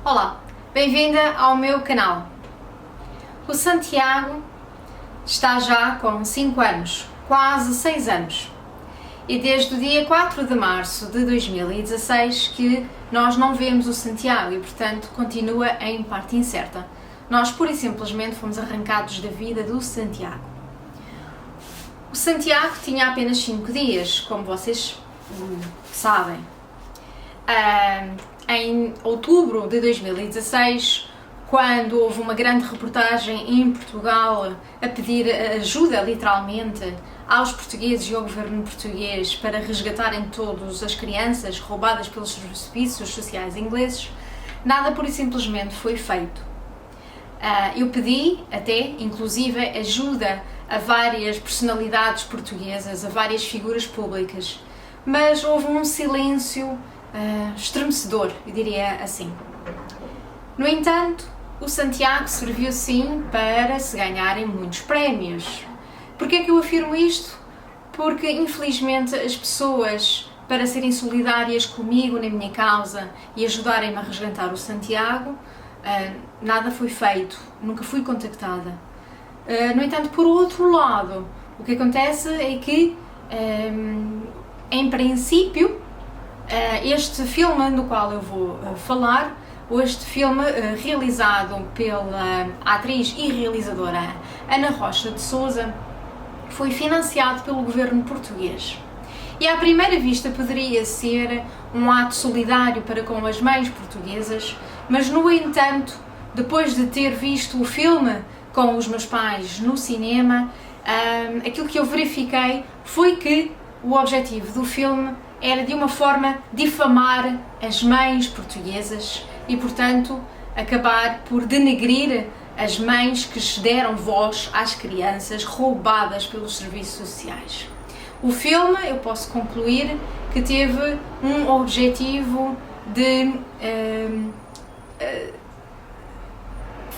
Olá, bem-vinda ao meu canal. O Santiago está já com 5 anos, quase 6 anos. E desde o dia 4 de março de 2016 que nós não vemos o Santiago e, portanto, continua em parte incerta. Nós, pura e simplesmente, fomos arrancados da vida do Santiago. O Santiago tinha apenas 5 dias, como vocês sabem. Em outubro de 2016, quando houve uma grande reportagem em Portugal a pedir ajuda, literalmente, aos portugueses e ao governo português para resgatarem todas as crianças roubadas pelos serviços sociais ingleses, nada pura e simplesmente foi feito. Eu pedi até, inclusive, ajuda a várias personalidades portuguesas, a várias figuras públicas, mas houve um silêncio estremecedor, eu diria assim. No entanto, o Santiago serviu sim para se ganharem muitos prémios. Porquê é que eu afirmo isto? Porque infelizmente as pessoas, para serem solidárias comigo na minha causa e ajudarem-me a resgatar o Santiago, nada foi feito, nunca fui contactada. No entanto, por outro lado, o que acontece é que, em princípio, este filme do qual eu vou falar, este filme realizado pela atriz e realizadora Ana Rocha de Sousa, foi financiado pelo governo português. E à primeira vista poderia ser um ato solidário para com as mães portuguesas, mas no entanto, depois de ter visto o filme com os meus pais no cinema, aquilo que eu verifiquei foi que o objetivo do filme era de uma forma difamar as mães portuguesas e, portanto, acabar por denegrir as mães que se deram voz às crianças roubadas pelos serviços sociais. O filme, eu posso concluir, que teve um objetivo de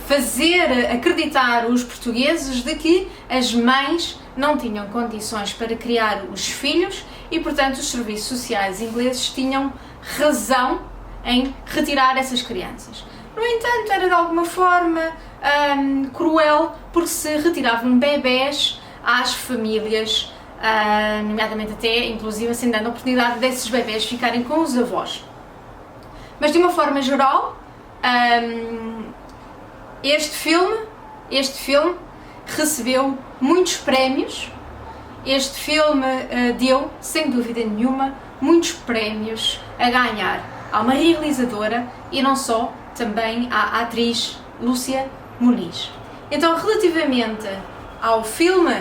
fazer acreditar os portugueses de que as mães não tinham condições para criar os filhos e, portanto, os serviços sociais ingleses tinham razão em retirar essas crianças. No entanto, era de alguma forma cruel, porque se retiravam bebés às famílias, nomeadamente até, inclusive, assim, dando a oportunidade desses bebés ficarem com os avós. Mas, de uma forma geral, este filme recebeu muitos prémios. Este filme deu, sem dúvida nenhuma, muitos prémios a ganhar a uma realizadora e não só, também à atriz Lúcia Muniz. Então, relativamente ao filme,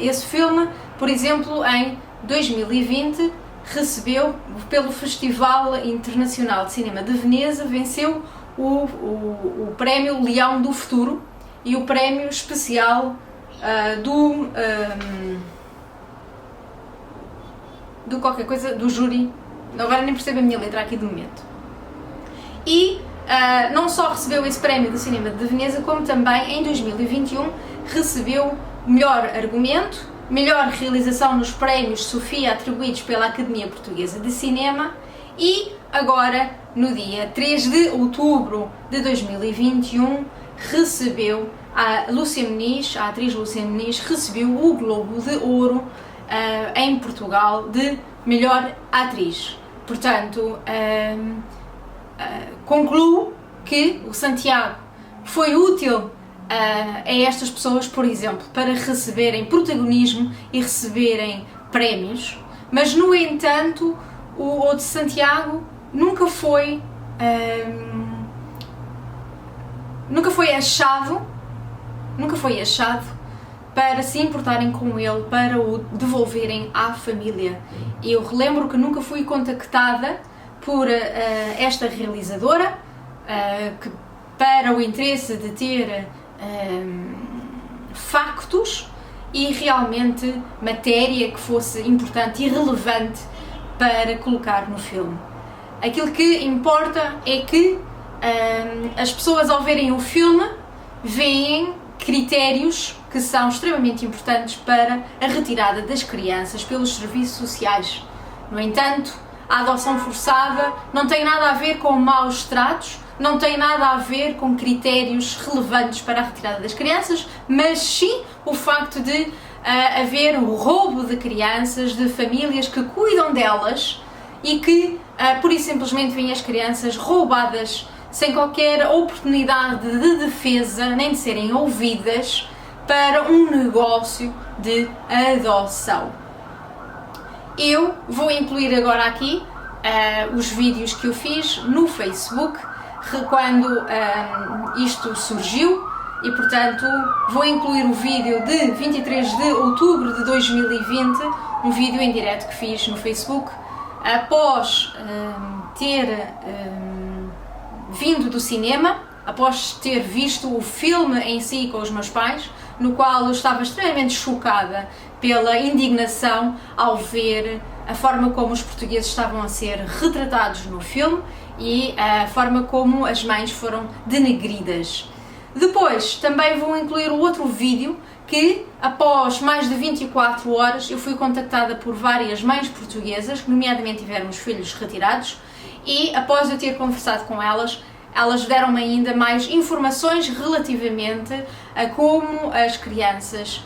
esse filme, por exemplo, em 2020, recebeu pelo Festival Internacional de Cinema de Veneza, venceu o prémio Leão do Futuro e o prémio especial do qualquer coisa, do júri. Agora nem percebo a minha letra aqui do momento. E não só recebeu esse prémio do Cinema de Veneza, como também em 2021 recebeu melhor argumento, melhor realização nos prémios Sofia atribuídos pela Academia Portuguesa de Cinema e agora, no dia 3 de outubro de 2021, recebeu a Lúcia Muniz, a atriz Lúcia Muniz, recebeu o Globo de Ouro em Portugal de melhor atriz. Portanto, concluo que o Santiago foi útil a estas pessoas, por exemplo, para receberem protagonismo e receberem prémios, mas, no entanto, o de Santiago nunca foi achado para se importarem com ele, para o devolverem à família. Eu relembro que nunca fui contactada por esta realizadora para o interesse de ter factos e realmente matéria que fosse importante e relevante para colocar no filme. Aquilo que importa é que as pessoas, ao verem o filme, veem critérios que são extremamente importantes para a retirada das crianças pelos serviços sociais. No entanto, a adoção forçada não tem nada a ver com maus tratos, não tem nada a ver com critérios relevantes para a retirada das crianças, mas sim o facto de haver o roubo de crianças, de famílias que cuidam delas e que pura e simplesmente vêm as crianças roubadas sem qualquer oportunidade de defesa, nem de serem ouvidas, para um negócio de adoção. Eu vou incluir agora aqui os vídeos que eu fiz no Facebook quando isto surgiu e, portanto, vou incluir o vídeo de 23 de outubro de 2020, um vídeo em direto que fiz no Facebook após ter vindo do cinema, após ter visto o filme em si com os meus pais, no qual eu estava extremamente chocada pela indignação ao ver a forma como os portugueses estavam a ser retratados no filme e a forma como as mães foram denegridas. Depois também vou incluir o outro vídeo que, após mais de 24 horas, eu fui contactada por várias mães portuguesas, que nomeadamente tiveram os filhos retirados, e após eu ter conversado com elas, elas deram-me ainda mais informações relativamente a como as crianças,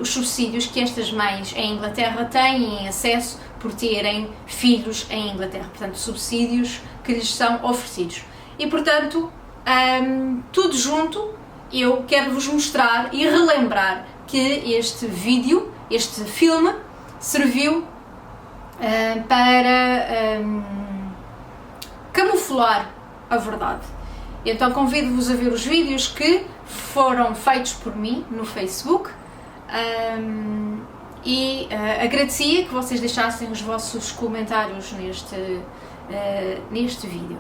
os subsídios que estas mães em Inglaterra têm acesso por terem filhos em Inglaterra, portanto subsídios que lhes são oferecidos. E portanto, tudo junto, eu quero vos mostrar e relembrar que este vídeo, este filme, serviu para camuflar a verdade. Então convido-vos a ver os vídeos que foram feitos por mim no Facebook e agradecia que vocês deixassem os vossos comentários neste vídeo.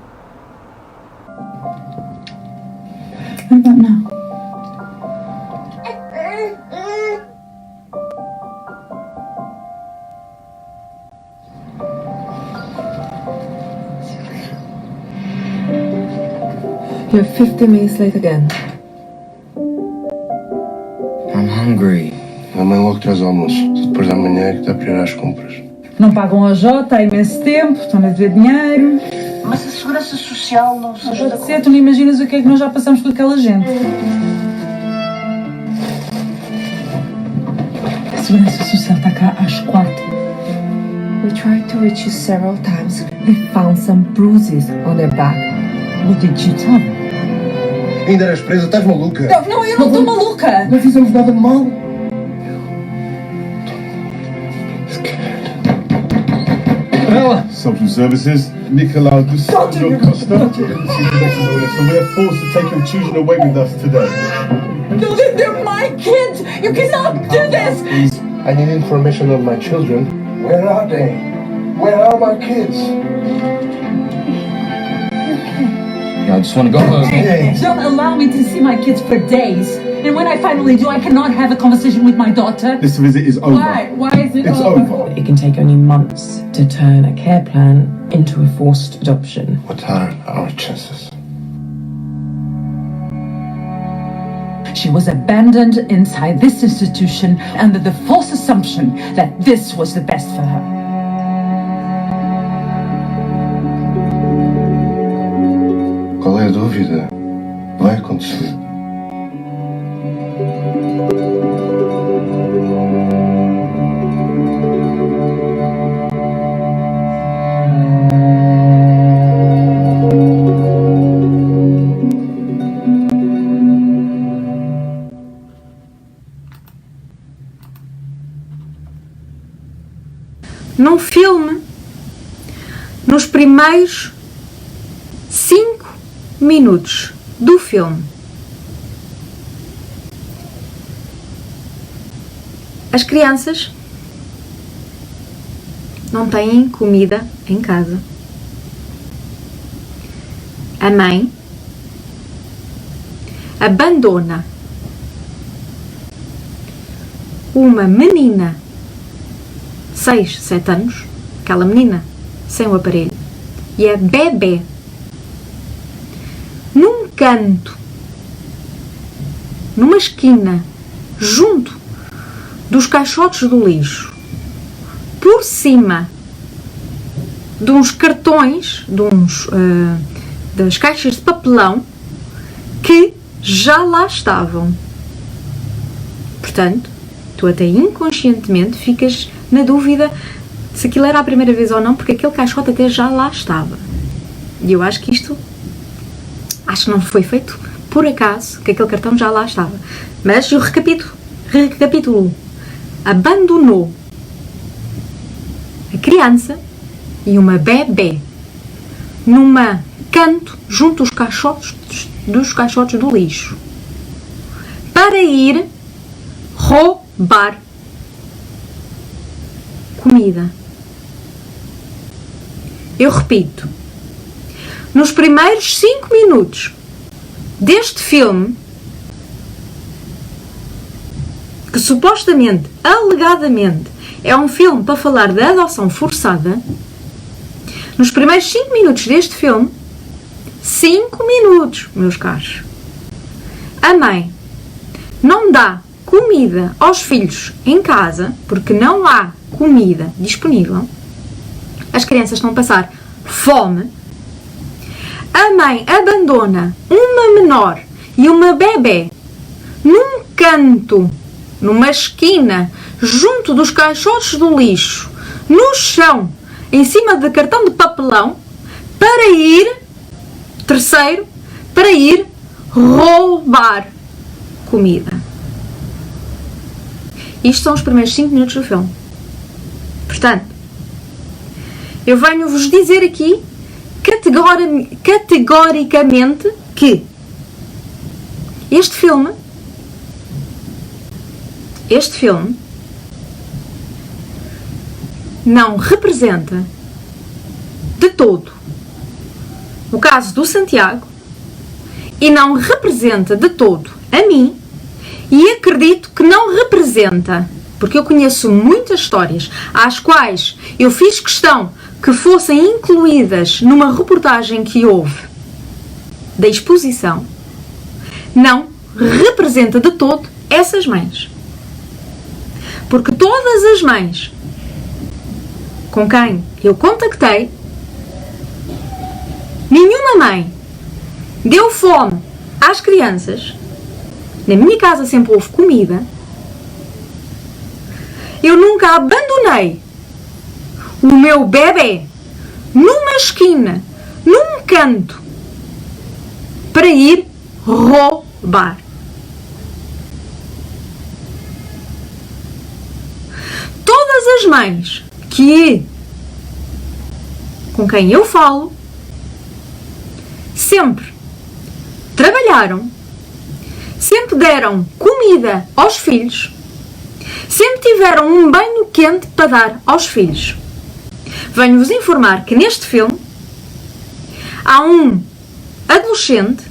What about now? You're 50 minutes late again. I'm hungry. A mãe logo traz o almoço. Só depois da manhã é que está para ir às compras. Não pagam a Jota há imenso tempo, estão a dever dinheiro. Mas a segurança social não se ajuda Pode ser, tu não imaginas o que é que nós já passamos com aquela gente. A segurança social está cá às 4. We tried to reach you several times. We found some bruises on their back. What did you tell me? Ainda eras presa, estás maluca? Não, eu não estou maluca! Não fizemos nada de mal. Social Services, Nicolau Dusanjo Costa. So we are forced to take your children away with us today. No, they're my kids! You cannot do this! I need information on my children. Where are they? Where are my kids? Yeah, I just want to go home. Hey. Don't allow me to see my kids for days. And when I finally do, I cannot have a conversation with my daughter. This visit is over. Why? Why is it It's over. It can take only months to turn a care plan into a forced adoption. What are our chances? She was abandoned inside this institution under the false assumption that this was the best for her. Qual é a dúvida? Vai acontecer. Num filme, nos primeiros 5 minutos do filme, as crianças não têm comida em casa. A mãe abandona uma menina 6, 7 anos, aquela menina sem o aparelho, e é bebê, num canto, numa esquina, junto dos caixotes do lixo, por cima de uns cartões, das caixas de papelão que já lá estavam. Portanto, tu até inconscientemente ficas na dúvida se aquilo era a primeira vez ou não, porque aquele caixote até já lá estava. E eu acho que acho que não foi feito por acaso, que aquele cartão já lá estava. Mas eu recapitulo. Abandonou a criança e uma bebé numa canto junto dos caixotes do lixo para ir roubar comida. Eu repito, nos primeiros 5 minutos deste filme, que supostamente, alegadamente, é um filme para falar da adoção forçada, nos primeiros 5 minutos deste filme, 5 minutos, meus caros, a mãe não dá comida aos filhos em casa, porque não há comida disponível, as crianças estão a passar fome, a mãe abandona uma menor e uma bebé num canto, numa esquina, junto dos caixotes do lixo, no chão, em cima de cartão de papelão, para ir, terceiro, para ir roubar comida. Isto são os primeiros 5 minutos do filme. Portanto, eu venho-vos dizer aqui categoricamente que este filme não representa de todo o caso do Santiago e não representa de todo a mim, e acredito que não representa, porque eu conheço muitas histórias às quais eu fiz questão que fossem incluídas numa reportagem que houve da exposição, não representa de todo essas mães. Porque todas as mães com quem eu contactei, nenhuma mãe deu fome às crianças. Na minha casa sempre houve comida. Eu nunca abandonei o meu bebê numa esquina, num canto, para ir roubar. Todas as mães com quem eu falo sempre trabalharam, sempre deram comida aos filhos, sempre tiveram um banho quente para dar aos filhos. Venho-vos informar que neste filme há um adolescente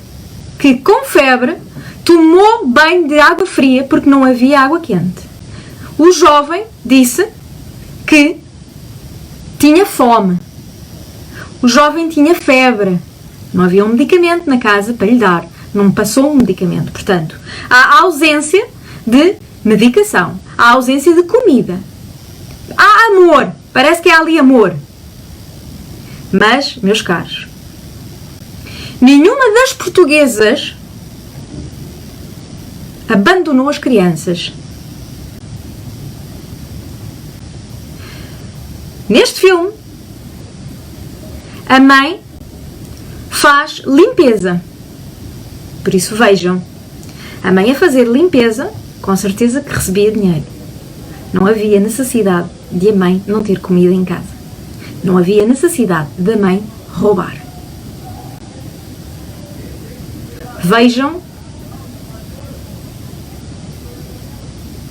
que, com febre, tomou banho de água fria porque não havia água quente. O jovem disse que tinha fome. O jovem tinha febre. Não havia um medicamento na casa para lhe dar. Não passou um medicamento. Portanto, há ausência de medicação. Há ausência de comida. Há amor. Parece que há ali amor. Mas, meus caros, nenhuma das portuguesas abandonou as crianças. Neste filme, a mãe faz limpeza. Por isso, vejam, a mãe a fazer limpeza, com certeza que recebia dinheiro. Não havia necessidade de a mãe não ter comida em casa. Não havia necessidade da mãe roubar. Vejam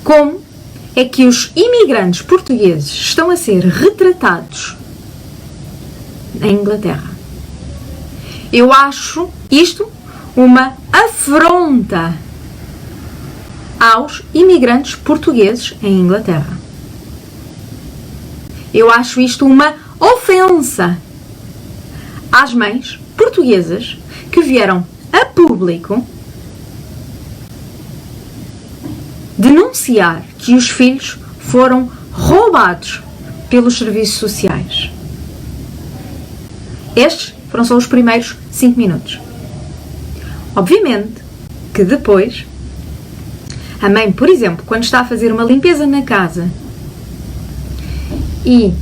como é que os imigrantes portugueses estão a ser retratados em Inglaterra. Eu acho isto uma afronta aos imigrantes portugueses em Inglaterra. Eu acho isto uma ofensa às mães portuguesas que vieram a público denunciar que os filhos foram roubados pelos serviços sociais. Estes foram só os primeiros 5 minutos. Obviamente que depois, a mãe, por exemplo, quando está a fazer uma limpeza na casa e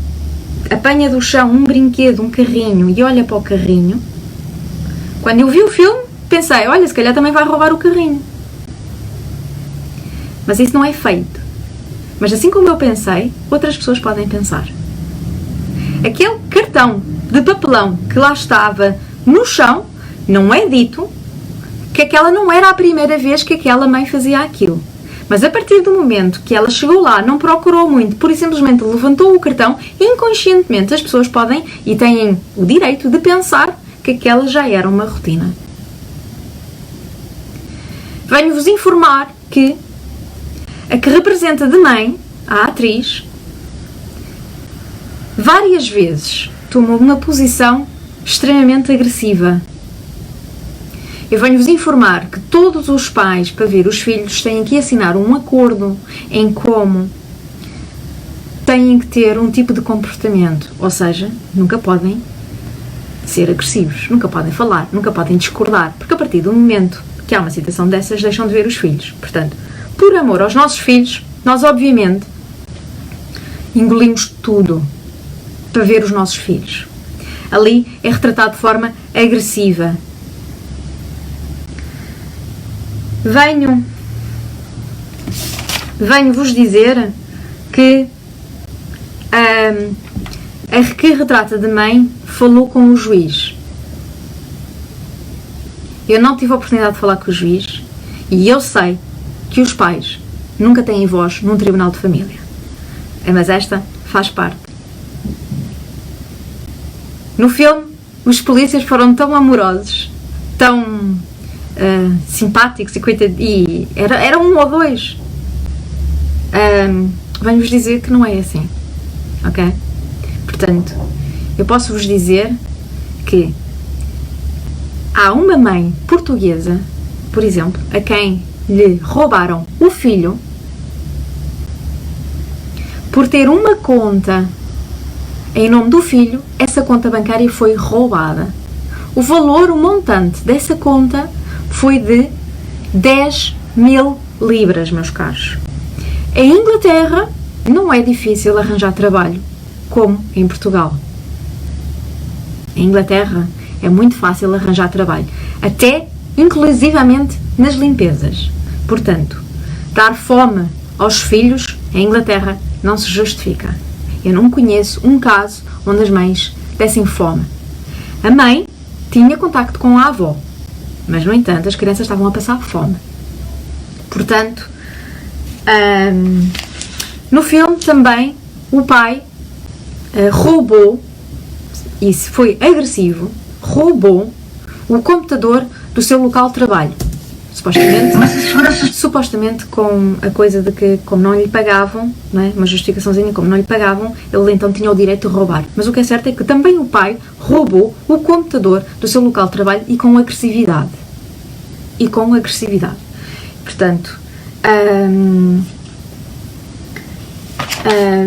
apanha do chão um brinquedo, um carrinho e olha para o carrinho, quando eu vi o filme, pensei, olha, se calhar também vai roubar o carrinho. Mas isso não é feito. Mas assim como eu pensei, outras pessoas podem pensar. Aquele cartão de papelão que lá estava no chão, não é dito que aquela não era a primeira vez que aquela mãe fazia aquilo. Mas a partir do momento que ela chegou lá, não procurou muito, pura e simplesmente levantou o cartão, inconscientemente as pessoas podem e têm o direito de pensar que aquela já era uma rotina. Venho-vos informar que a que representa de mãe, a atriz, várias vezes tomou uma posição extremamente agressiva. Eu venho-vos informar que todos os pais, para ver os filhos, têm que assinar um acordo em como têm que ter um tipo de comportamento, ou seja, nunca podem ser agressivos, nunca podem falar, nunca podem discordar, porque a partir do momento que há uma situação dessas, deixam de ver os filhos. Portanto, por amor aos nossos filhos, nós obviamente engolimos tudo para ver os nossos filhos. Ali é retratado de forma agressiva. Venho-vos dizer que a que retrata de mãe falou com o juiz. Eu não tive a oportunidade de falar com o juiz e eu sei que os pais nunca têm voz num tribunal de família. Mas esta faz parte. No filme, os polícias foram tão amorosos, tão simpáticos e era um ou dois. Venho-vos dizer que não é assim, ok? Portanto, eu posso vos dizer que há uma mãe portuguesa, por exemplo, a quem lhe roubaram o filho por ter uma conta em nome do filho. Essa conta bancária foi roubada. O valor, o montante dessa conta foi de 10.000 libras, meus caros. Em Inglaterra não é difícil arranjar trabalho, como em Portugal. Em Inglaterra é muito fácil arranjar trabalho, até inclusivamente nas limpezas. Portanto, dar fome aos filhos em Inglaterra não se justifica. Eu não conheço um caso onde as mães dessem fome. A mãe tinha contacto com a avó, mas, no entanto, as crianças estavam a passar fome. Portanto, no filme também o pai roubou, e foi agressivo, roubou o computador do seu local de trabalho. Supostamente com a coisa de que, como não lhe pagavam, não é? Uma justificaçãozinha, como não lhe pagavam, ele então tinha o direito de roubar. Mas o que é certo é que também o pai roubou o computador do seu local de trabalho e com agressividade. Portanto,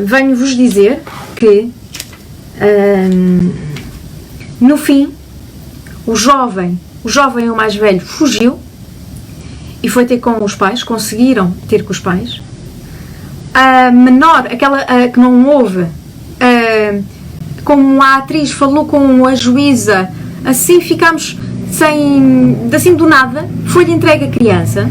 venho-vos dizer que no fim o jovem o mais velho fugiu e foi ter com os pais, conseguiram ter com os pais. A menor, aquela que não houve, como a atriz falou com a juíza, assim ficámos assim do nada, foi-lhe entregue a criança.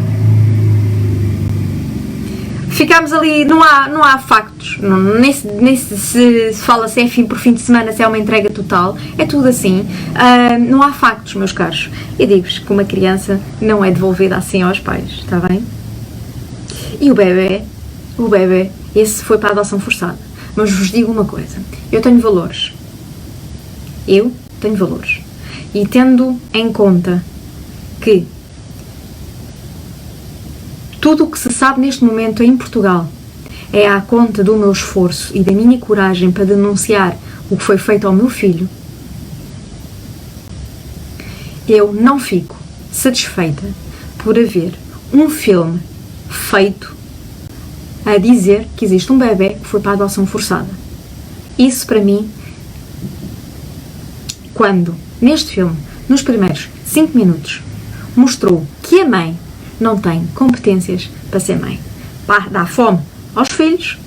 Ficámos ali, não há factos, nem se fala se é fim por fim de semana, se é uma entrega total, é tudo assim, não há factos, meus caros. Eu digo-vos que uma criança não é devolvida assim aos pais, está bem? E o bebê, esse foi para a adoção forçada. Mas vos digo uma coisa, eu tenho valores, e tendo em conta que tudo o que se sabe neste momento em Portugal é à conta do meu esforço e da minha coragem para denunciar o que foi feito ao meu filho, eu não fico satisfeita por haver um filme feito a dizer que existe um bebê que foi para a adoção forçada. Isso para mim, quando neste filme, nos primeiros 5 minutos, mostrou que a mãe não tem competências para ser mãe. Dá fome aos filhos,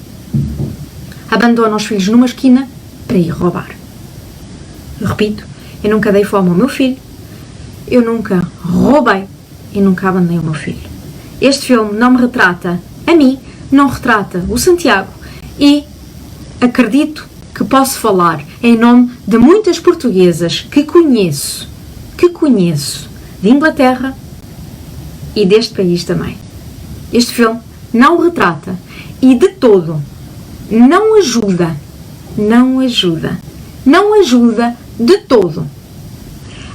abandona os filhos numa esquina para ir roubar. Eu repito, eu nunca dei fome ao meu filho, eu nunca roubei e nunca abandonei o meu filho. Este filme não me retrata a mim, não retrata o Santiago e acredito que posso falar em nome de muitas portuguesas que conheço de Inglaterra e deste país também. Este filme não o retrata e de todo não ajuda de todo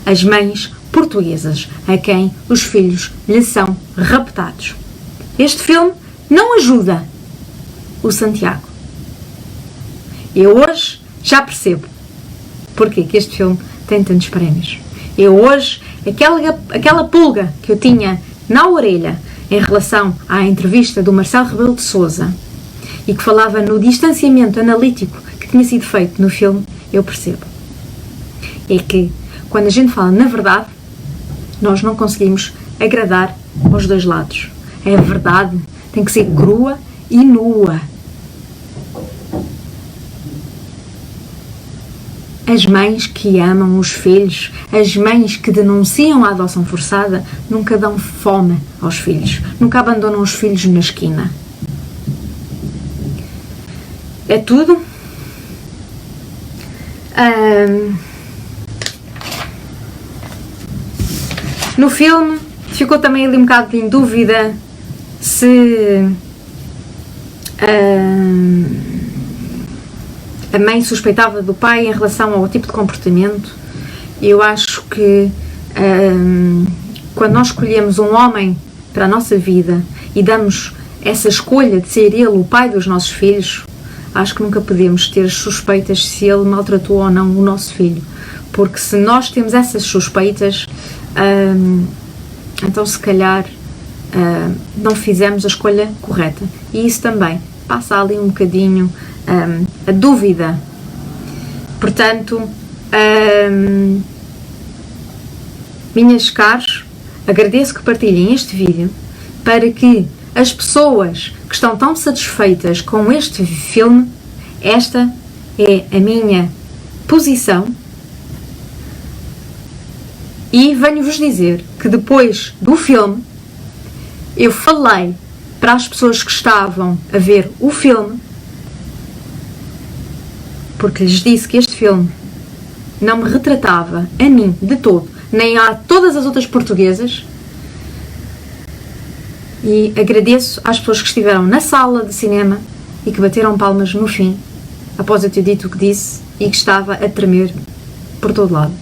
as mães portuguesas a quem os filhos lhe são raptados. Este filme não ajuda o Santiago. Eu hoje já percebo porque que este filme tem tantos prémios. Eu hoje, aquela pulga que eu tinha na orelha em relação à entrevista do Marcelo Rebelo de Sousa e que falava no distanciamento analítico que tinha sido feito no filme, eu percebo. É que, quando a gente fala na verdade, nós não conseguimos agradar aos dois lados. A verdade tem que ser crua e nua. As mães que amam os filhos, as mães que denunciam a adoção forçada, nunca dão fome aos filhos, nunca abandonam os filhos na esquina. É tudo. No filme ficou também ali um bocado em dúvida se a mãe suspeitava do pai em relação ao tipo de comportamento. Eu acho que quando nós escolhemos um homem para a nossa vida e damos essa escolha de ser ele o pai dos nossos filhos, acho que nunca podemos ter suspeitas se ele maltratou ou não o nosso filho, porque se nós temos essas suspeitas, então se calhar não fizemos a escolha correta, e isso também passa ali um bocadinho a dúvida. Portanto, minhas caros, agradeço que partilhem este vídeo para que as pessoas que estão tão satisfeitas com este filme, esta é a minha posição, e venho-vos dizer que depois do filme eu falei para as pessoas que estavam a ver o filme, porque lhes disse que este filme não me retratava a mim de todo, nem a todas as outras portuguesas, e agradeço às pessoas que estiveram na sala de cinema e que bateram palmas no fim, após eu ter dito o que disse e que estava a tremer por todo lado.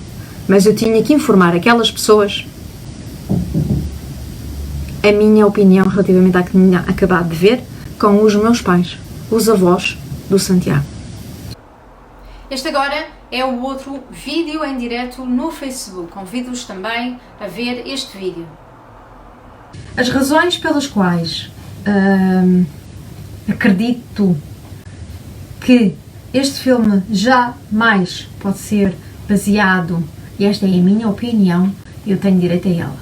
Mas eu tinha que informar aquelas pessoas a minha opinião relativamente à que tinha acabado de ver com os meus pais, os avós do Santiago. Este agora é o outro vídeo em direto no Facebook. Convido-vos também a ver este vídeo. As razões pelas quais acredito que este filme jamais pode ser baseado, e esta é a minha opinião, eu tenho direito a ela,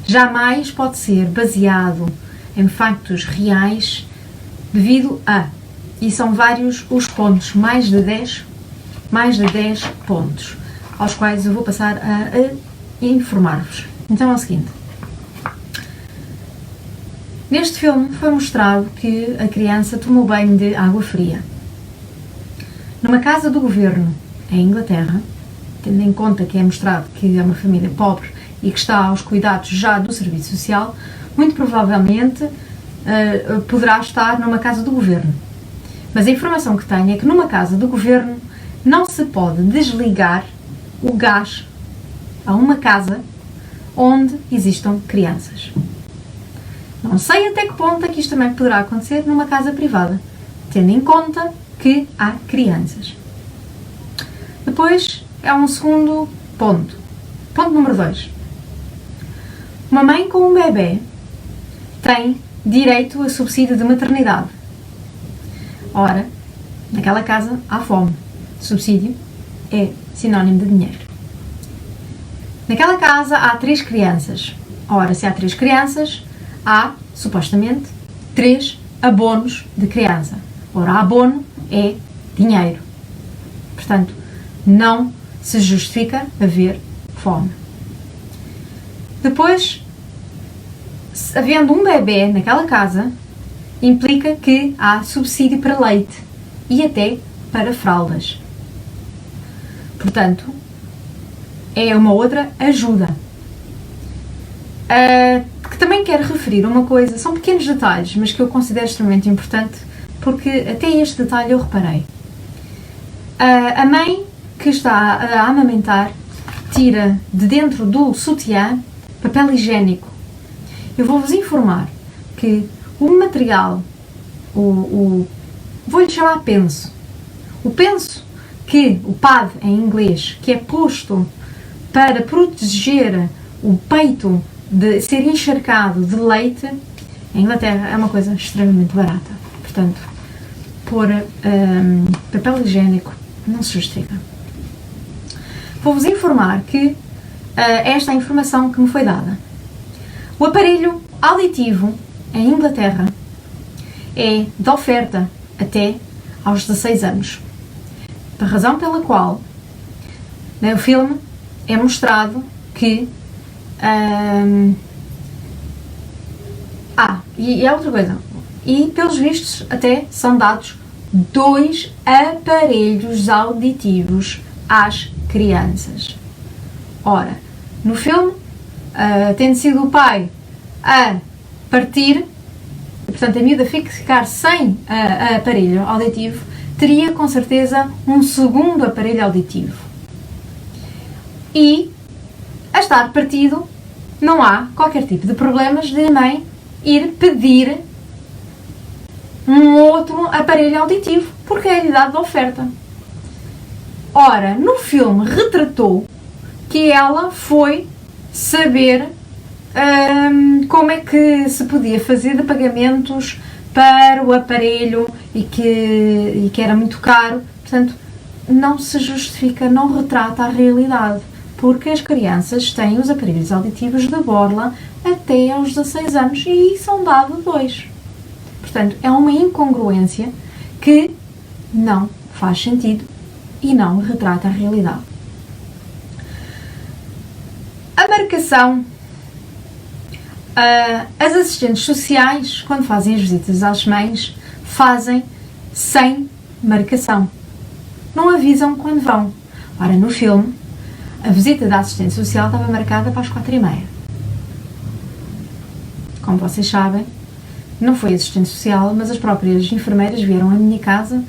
jamais pode ser baseado em factos reais devido a, e são vários os pontos, mais de 10 pontos, aos quais eu vou passar a informar-vos. Então é o seguinte. Neste filme foi mostrado que a criança tomou banho de água fria. Numa casa do governo em Inglaterra, tendo em conta que é mostrado que é uma família pobre e que está aos cuidados já do serviço social, muito provavelmente poderá estar numa casa do governo. Mas a informação que tenho é que numa casa do governo não se pode desligar o gás a uma casa onde existam crianças. Não sei até que ponto é que isto também poderá acontecer numa casa privada, tendo em conta que há crianças. Depois é um segundo ponto. Ponto número 2. Uma mãe com um bebê tem direito a subsídio de maternidade. Ora, naquela casa há fome. Subsídio é sinónimo de dinheiro. Naquela casa há 3 crianças. Ora, se há 3 crianças, há, supostamente, 3 abonos de criança. Ora, abono é dinheiro. Portanto, não se justifica haver fome. Depois, havendo um bebê naquela casa, implica que há subsídio para leite e até para fraldas. Portanto, é uma outra ajuda. Que também quero referir uma coisa, são pequenos detalhes, mas que eu considero extremamente importante, porque até este detalhe eu reparei. A mãe que está a amamentar tira de dentro do sutiã papel higiênico. Eu vou-vos informar que o material, vou-lhe chamar penso. O penso, que o pad em inglês, que é posto para proteger o peito de ser encharcado de leite, em Inglaterra é uma coisa extremamente barata. Portanto, pôr papel higiênico não se justifica. Vou-vos informar que esta é a informação que me foi dada. O aparelho auditivo em Inglaterra é de oferta até aos 16 anos. A razão pela qual no filme é mostrado que e é outra coisa, e pelos vistos até são dados 2 aparelhos auditivos às crianças. Ora, no filme, tendo sido o pai a partir, portanto a miúda ficar sem aparelho auditivo, teria com certeza um segundo aparelho auditivo. E, a estar partido, não há qualquer tipo de problemas de a mãe ir pedir um outro aparelho auditivo, porque é a idade da oferta. Ora, no filme retratou que ela foi saber como é que se podia fazer de pagamentos para o aparelho e que era muito caro. Portanto, não se justifica, não retrata a realidade, porque as crianças têm os aparelhos auditivos de borla até aos 16 anos e são dados 2. Portanto, é uma incongruência que não faz sentido e não retrata a realidade. A marcação. As assistentes sociais, quando fazem as visitas às mães, fazem sem marcação. Não avisam quando vão. Ora, no filme, a visita da assistente social estava marcada para as 4h30. Como vocês sabem, não foi assistente social, mas as próprias enfermeiras vieram à minha casa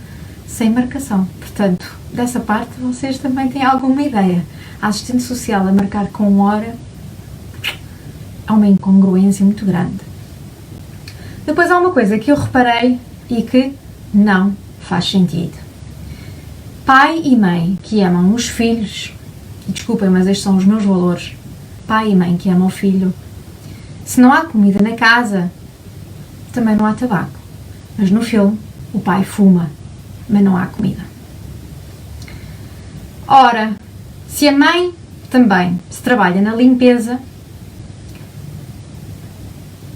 sem marcação. Portanto, dessa parte vocês também têm alguma ideia. A assistente social a marcar com hora é uma incongruência muito grande. Depois há uma coisa que eu reparei e que não faz sentido. Pai e mãe que amam os filhos, desculpem, mas estes são os meus valores. Pai e mãe que amam o filho. Se não há comida na casa, também não há tabaco. Mas no filme, o pai fuma, mas não há comida. Ora, se a mãe também se trabalha na limpeza,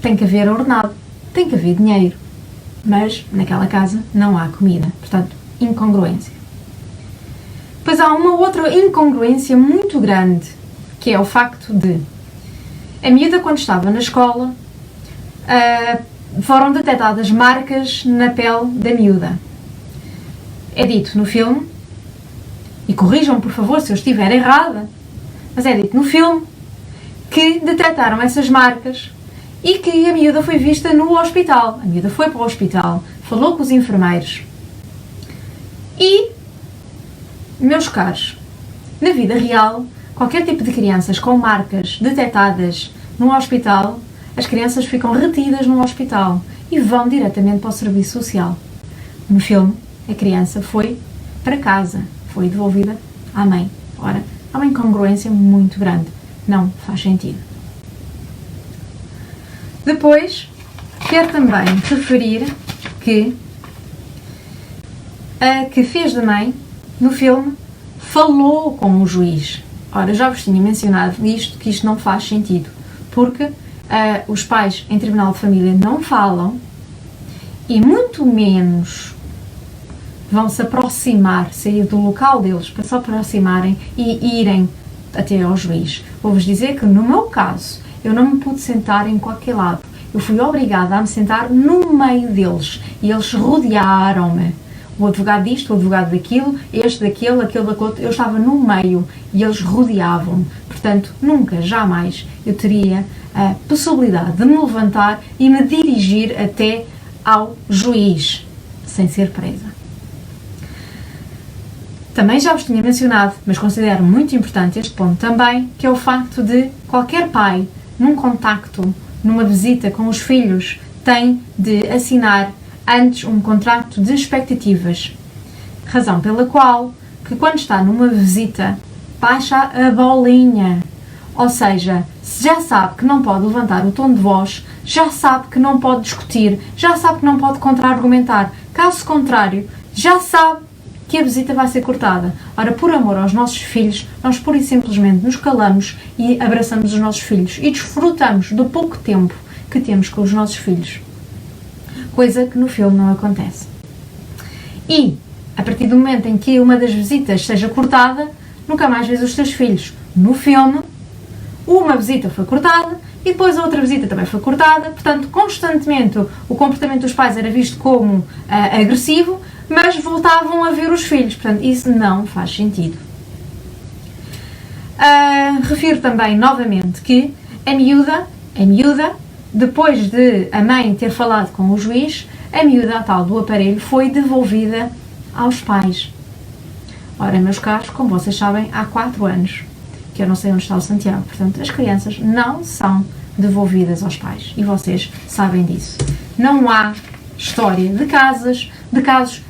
tem que haver ordenado, tem que haver dinheiro. Mas naquela casa não há comida. Portanto, incongruência. Depois há uma outra incongruência muito grande, que é o facto de a miúda, quando estava na escola, foram detectadas marcas na pele da miúda. É dito no filme, e corrijam por favor se eu estiver errada, mas é dito no filme que detectaram essas marcas e que a miúda foi vista no hospital. A miúda foi para o hospital, falou com os enfermeiros. E, meus caros, na vida real, qualquer tipo de crianças com marcas detectadas no hospital, as crianças ficam retidas no hospital e vão diretamente para o serviço social. No filme, a criança foi para casa, foi devolvida à mãe. Ora, há uma incongruência muito grande. Não faz sentido. Depois, quero também referir que a que fez de mãe, no filme, falou com o juiz. Ora, já vos tinha mencionado que isto não faz sentido, porque os pais em tribunal de família não falam e muito menos vão se aproximar, sair do local deles para se aproximarem e irem até ao juiz. Vou-vos dizer que no meu caso, eu não me pude sentar em qualquer lado. Eu fui obrigada a me sentar no meio deles e eles rodearam-me. O advogado disto, o advogado daquilo, este daquele, aquele daquele, eu estava no meio e eles rodeavam-me. Portanto, nunca, jamais eu teria a possibilidade de me levantar e me dirigir até ao juiz, sem ser presa. Também já vos tinha mencionado, mas considero muito importante este ponto também, que é o facto de qualquer pai, num contacto, numa visita com os filhos, tem de assinar antes um contrato de expectativas. Razão pela qual, que quando está numa visita, baixa a bolinha. Ou seja, se já sabe que não pode levantar o tom de voz, já sabe que não pode discutir, já sabe que não pode contra-argumentar. Caso contrário, já sabe que a visita vai ser cortada. Ora, por amor aos nossos filhos, nós pura e simplesmente nos calamos e abraçamos os nossos filhos e desfrutamos do pouco tempo que temos com os nossos filhos. Coisa que no filme não acontece. E, a partir do momento em que uma das visitas seja cortada, nunca mais vês os teus filhos. No filme, uma visita foi cortada e depois a outra visita também foi cortada, portanto, constantemente o comportamento dos pais era visto como agressivo, mas voltavam a ver os filhos, portanto, isso não faz sentido. Refiro também, novamente, que a miúda, depois de a mãe ter falado com o juiz, a miúda, a tal do aparelho, foi devolvida aos pais. Ora, meus caros, como vocês sabem, há 4 anos que eu não sei onde está o Santiago, portanto, as crianças não são devolvidas aos pais, e vocês sabem disso. Não há história de casos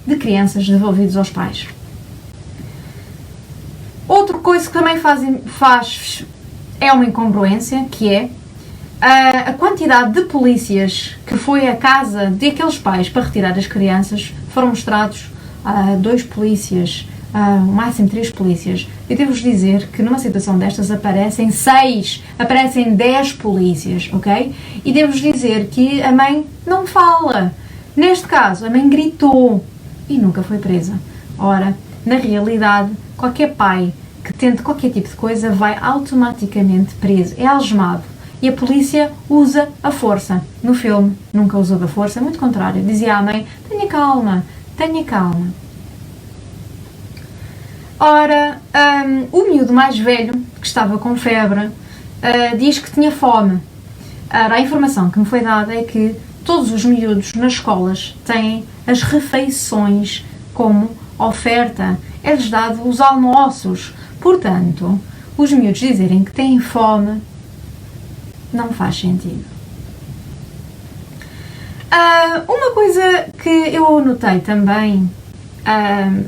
de crianças devolvidas aos pais. Outra coisa que também faz é uma incongruência, que é a quantidade de polícias que foi à casa daqueles pais para retirar as crianças. Foram mostrados 2 polícias, no máximo 3 polícias. Eu devo-vos dizer que numa situação destas aparecem 6, aparecem 10 polícias, ok? E devo-vos dizer que a mãe não fala. Neste caso, a mãe gritou e nunca foi presa. Ora, na realidade, qualquer pai que tente qualquer tipo de coisa vai automaticamente preso, é algemado. E a polícia usa a força. No filme, nunca usou da força, muito contrário. Dizia à mãe, tenha calma, tenha calma. Ora, o miúdo mais velho, que estava com febre, diz que tinha fome. Ora, a informação que me foi dada é que todos os miúdos nas escolas têm as refeições como oferta. É-lhes dado os almoços. Portanto, os miúdos dizerem que têm fome não faz sentido. Uma coisa que eu notei também,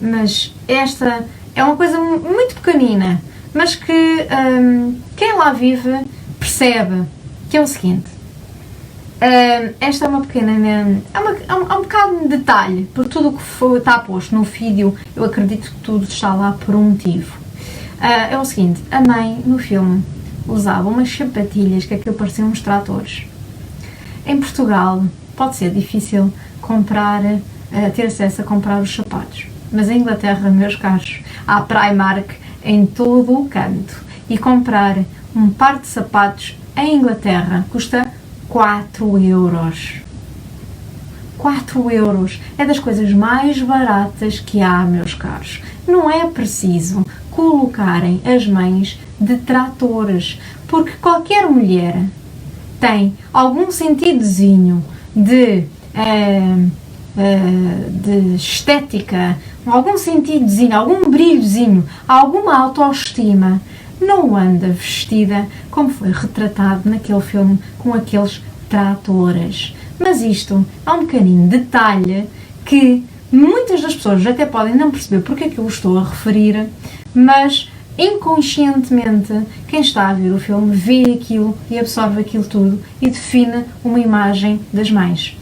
mas esta é uma coisa muito pequenina, mas que quem lá vive percebe, que é o seguinte. Esta é uma pequena... É um bocado de detalhe, porque tudo o que está posto no vídeo, eu acredito que tudo está lá por um motivo. É o seguinte, a mãe, no filme, usava umas sapatilhas que aquilo pareciam uns tratores. Em Portugal, pode ser difícil ter acesso a comprar os sapatos. Mas em Inglaterra, meus caros, há Primark em todo o canto. E comprar um par de sapatos em Inglaterra custa 4 euros. 4 euros é das coisas mais baratas que há, meus caros. Não é preciso colocarem as mães de tratores, porque qualquer mulher tem algum sentidozinho de estética, algum sentidozinho, algum brilhozinho, alguma autoestima, não anda vestida como foi retratado naquele filme com aqueles tratores. Mas isto é um pequenino detalhe que muitas das pessoas até podem não perceber porque é que eu estou a referir, mas inconscientemente quem está a ver o filme vê aquilo e absorve aquilo tudo e define uma imagem das mães.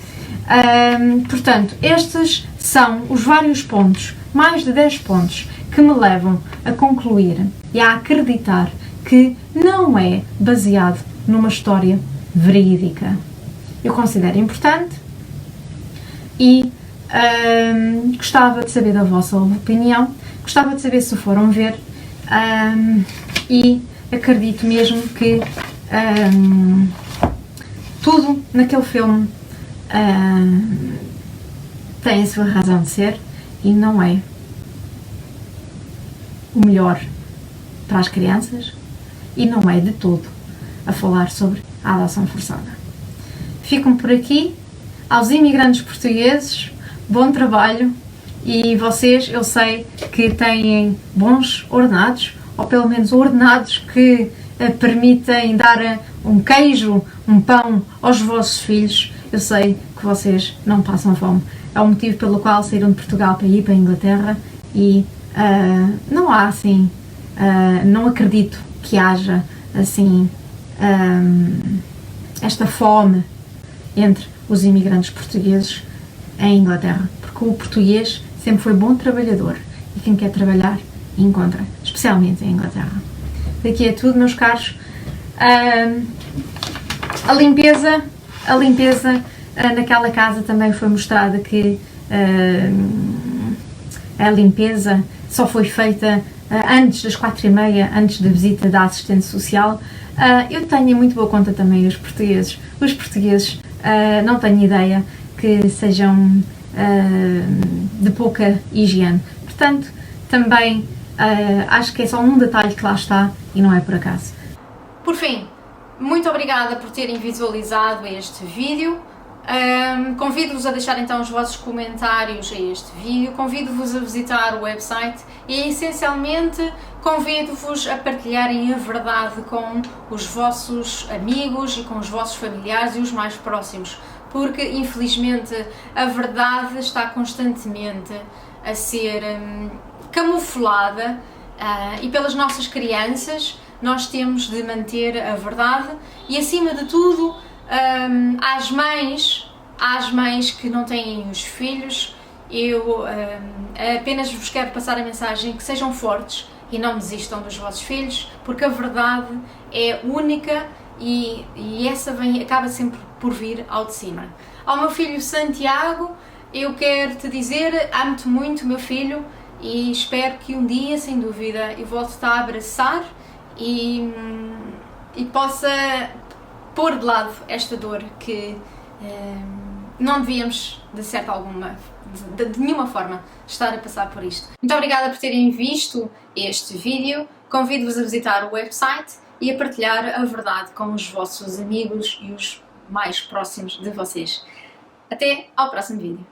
Portanto, estes são os vários pontos, mais de 10 pontos, que me levam a concluir e a acreditar que não é baseado numa história verídica. Eu considero importante e gostava de saber da vossa opinião, gostava de saber se foram ver e acredito mesmo que tudo naquele filme tem a sua razão de ser e não é o melhor para as crianças e não é de todo a falar sobre a adoção forçada. Ficam por aqui. Aos imigrantes portugueses, bom trabalho, e vocês, eu sei que têm bons ordenados, ou pelo menos ordenados que permitem dar um queijo, um pão aos vossos filhos. Eu sei que vocês não passam fome. É o motivo pelo qual saíram de Portugal para ir para a Inglaterra e não há assim, não acredito que haja assim esta fome entre os imigrantes portugueses em Inglaterra, porque o português sempre foi bom trabalhador e quem quer trabalhar encontra, especialmente em Inglaterra. Daqui é tudo, meus caros. A limpeza naquela casa também foi mostrada que a limpeza só foi feita antes das 4h30, antes da visita da assistente social. Eu tenho muito boa conta também os portugueses. Os portugueses não tenho ideia que sejam de pouca higiene. Portanto, também acho que é só um detalhe que lá está e não é por acaso. Por fim, muito obrigada por terem visualizado este vídeo. Convido-vos a deixar então os vossos comentários a este vídeo, convido-vos a visitar o website e essencialmente convido-vos a partilharem a verdade com os vossos amigos e com os vossos familiares e os mais próximos, porque infelizmente a verdade está constantemente a ser camuflada e pelas nossas crianças nós temos de manter a verdade e acima de tudo às mães que não têm os filhos, eu apenas vos quero passar a mensagem que sejam fortes e não desistam dos vossos filhos, porque a verdade é única e essa acaba sempre por vir ao de cima. Ao meu filho Santiago, eu quero te dizer, amo-te muito, meu filho, e espero que um dia, sem dúvida, eu volte-te a abraçar e possa pôr de lado esta dor que não devíamos, de nenhuma forma, estar a passar por isto. Muito obrigada por terem visto este vídeo, convido-vos a visitar o website e a partilhar a verdade com os vossos amigos e os mais próximos de vocês. Até ao próximo vídeo.